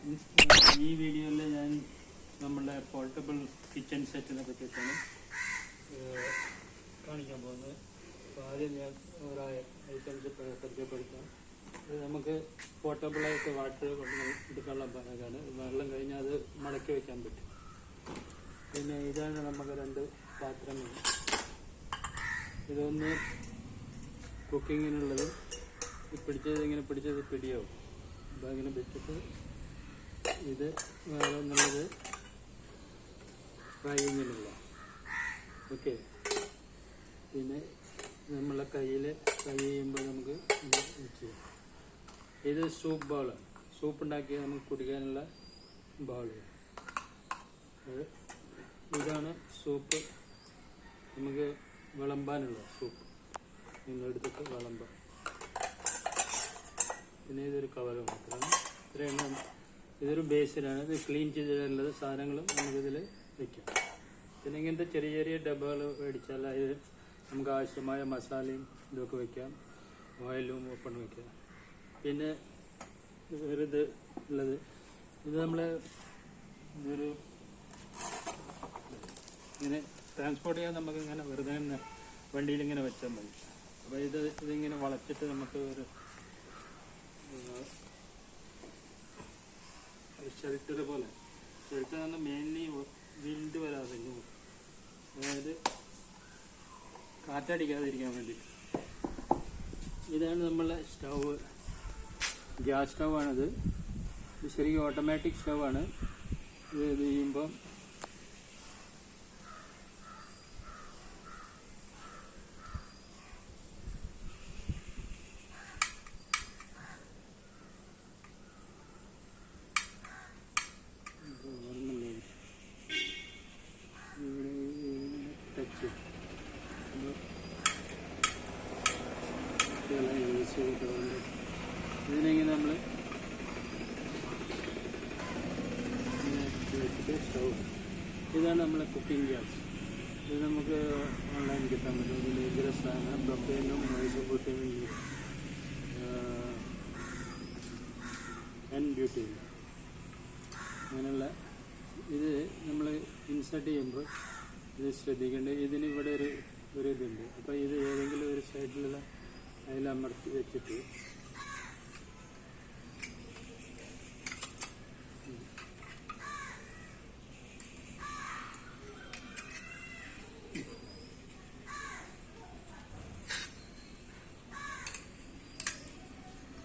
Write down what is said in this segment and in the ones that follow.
ഈ വീഡിയോയിൽ ഞാൻ നമ്മളുടെ പോർട്ടബിൾ കിച്ചൺ സെറ്റിനെ പറ്റിയിട്ടാണ് കാണിക്കാൻ പോകുന്നത്. അപ്പോൾ ആദ്യം ഞാൻ ഓരോ ഐറ്റംസ് പരിചയപ്പെടുത്താം. ഇത് നമുക്ക് പോർട്ടബിളായിട്ട് വാട്ടർ കൊണ്ട് എടുക്കാനുള്ള ബാഗാണ്. വെള്ളം കഴിഞ്ഞാൽ അത് മടക്കി വയ്ക്കാൻ പറ്റും. പിന്നെ ഇതാണ് നമുക്ക് 2 പാത്രങ്ങൾ. ഇതൊന്ന് കുക്കിങ്ങിനുള്ളത്, ഇങ്ങനെ പിടിച്ചത് പിടിയാവും. അപ്പോൾ അങ്ങനെ വെച്ചിട്ട് ഇത് വേറെ എന്നുള്ളത് ഫ്രൈയിങ്ങിനുള്ള. ഓക്കെ. പിന്നെ നമ്മളെ കയ്യിൽ ഫ്രൈ ചെയ്യുമ്പോൾ നമുക്ക് ചെയ്യാം. ഇത് സൂപ്പ് ബൗളാണ്. സൂപ്പ് ഉണ്ടാക്കിയാൽ നമുക്ക് കുടിക്കാനുള്ള ബൗൾ. ഇതാണ് സൂപ്പ്, നമുക്ക് വിളമ്പാനുള്ള സൂപ്പ്. നിങ്ങളെടുത്തിട്ട് വിളമ്പാം. പിന്നെ ഇതൊരു കവർ മാത്രമാണ്. ഇത്രയാണ്. ഇതൊരു ബേസിലാണ്. ഇത് ക്ലീൻ ചെയ്തിട്ടുള്ളത് സാധനങ്ങളും നമുക്കിതിൽ വയ്ക്കാം. പിന്നെ ഇങ്ങനത്തെ ചെറിയ ചെറിയ ഡബ്ബകൾ മേടിച്ചാൽ ഇത് നമുക്ക് ആവശ്യമായ മസാലയും ഇതൊക്കെ വയ്ക്കാം. ഓയിലും ഓപ്പൺ വയ്ക്കാം. പിന്നെ വേറിത് ഉള്ളത്, ഇത് നമ്മൾ ഇതൊരു ഇങ്ങനെ ട്രാൻസ്പോർട്ട് ചെയ്യാൻ നമുക്ക് ഇങ്ങനെ വെറുതെ തന്നെ വണ്ടിയിൽ ഇങ്ങനെ വെച്ചാൽ മതി. അപ്പോൾ ഇതിങ്ങനെ വളച്ചിട്ട് നമുക്ക് ഒരു ഷെൽട്ടർ പോലെ, ഷെൽട്ടർ തന്നെ മെയിൻലി വിൻഡ് വരാതെ, അതായത് കാറ്റടിക്കാതിരിക്കാൻ വേണ്ടി. ഇതാണ് നമ്മളെ സ്റ്റൗവ്. ഗ്യാസ് സ്റ്റൗവാണിത്. ഇത് ശരിക്കും ഓട്ടോമാറ്റിക് സ്റ്റൗവാണ്. ഇത് ചെയ്യുമ്പം ടച്ച് യൂസ് ചെയ്തിട്ടുണ്ട്. ഇതിനെങ്ങനെ നമ്മൾ സ്റ്റൗ. ഇതാണ് നമ്മളെ കുക്കിംഗ് ഗ്യാസ്. ഇത് നമുക്ക് ഓൺലൈൻ കിട്ടാൻ പറ്റും. ഇത് ഡേഞ്ചറസ് ആണ്. പ്രൊപ്പൈനും മൈസോബൂട്ടനും ബ്യൂട്ടിയും അങ്ങനെയുള്ള. ഇത് നമ്മൾ ഇൻസേർട്ട് ചെയ്യുമ്പോൾ ഇത് ശ്രദ്ധിക്കേണ്ടത്, ഇതിന് ഇവിടെ ഒരു ഇതുണ്ട്. അപ്പോൾ ഇത് ഏതെങ്കിലും ഒരു സൈഡിലുള്ള അതിലമർത്തി വെച്ചിട്ട്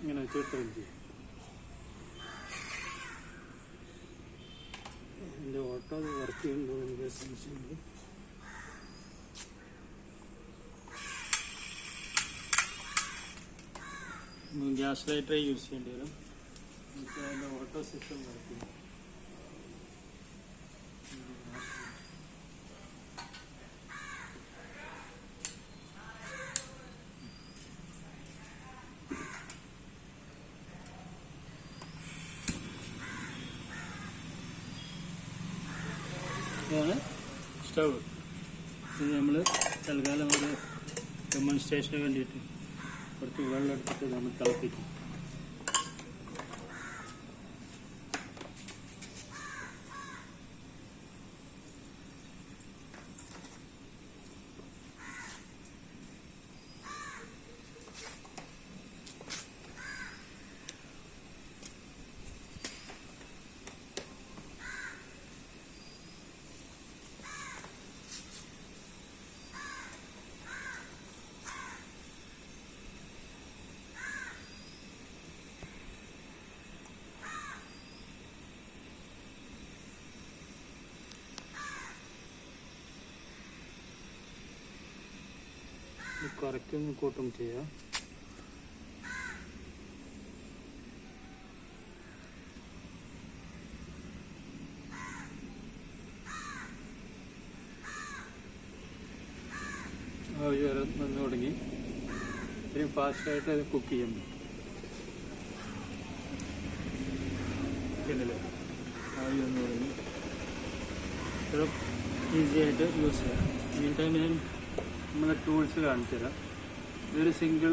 ഇങ്ങനെ വെച്ചിട്ട് ചെയ്യും. എൻ്റെ ഓട്ടോ വർക്ക് ചെയ്യുമ്പോൾ എനിക്ക് സംശയമുണ്ട്. ഗ്യാസ് ലൈറ്റർ യൂസ് ചെയ്യേണ്ടി വരും. എനിക്ക് അതിൻ്റെ ഓട്ടോ സിസ്റ്റം വർക്ക് ചെയ്യും. ഇതാണ് സ്റ്റവ്. ഇത് നമ്മൾ തൽക്കാലം ഒരു ഡെമോൺസ്ട്രേഷന് വേണ്ടിയിട്ട് കുറച്ച് വെള്ളം എടുത്തിട്ട് നമ്മൾ തിളപ്പിക്കും. കുറയ്ക്കും കൂട്ടും ചെയ്യാം. ആവി വന്ന് തുടങ്ങി. ഇത്രയും ഫാസ്റ്റായിട്ട് അത് കുക്ക് ചെയ്യാൻ പറ്റുന്നില്ല. ആവി വന്ന് തുടങ്ങി. ഇത് ഈസി ആയിട്ട് യൂസ് ചെയ്യാം. മീൻ ടൈം ഞാൻ നമ്മളെ ടൂൾസ് കാണിച്ചു തരാം. ഇതൊരു സിംഗിൾ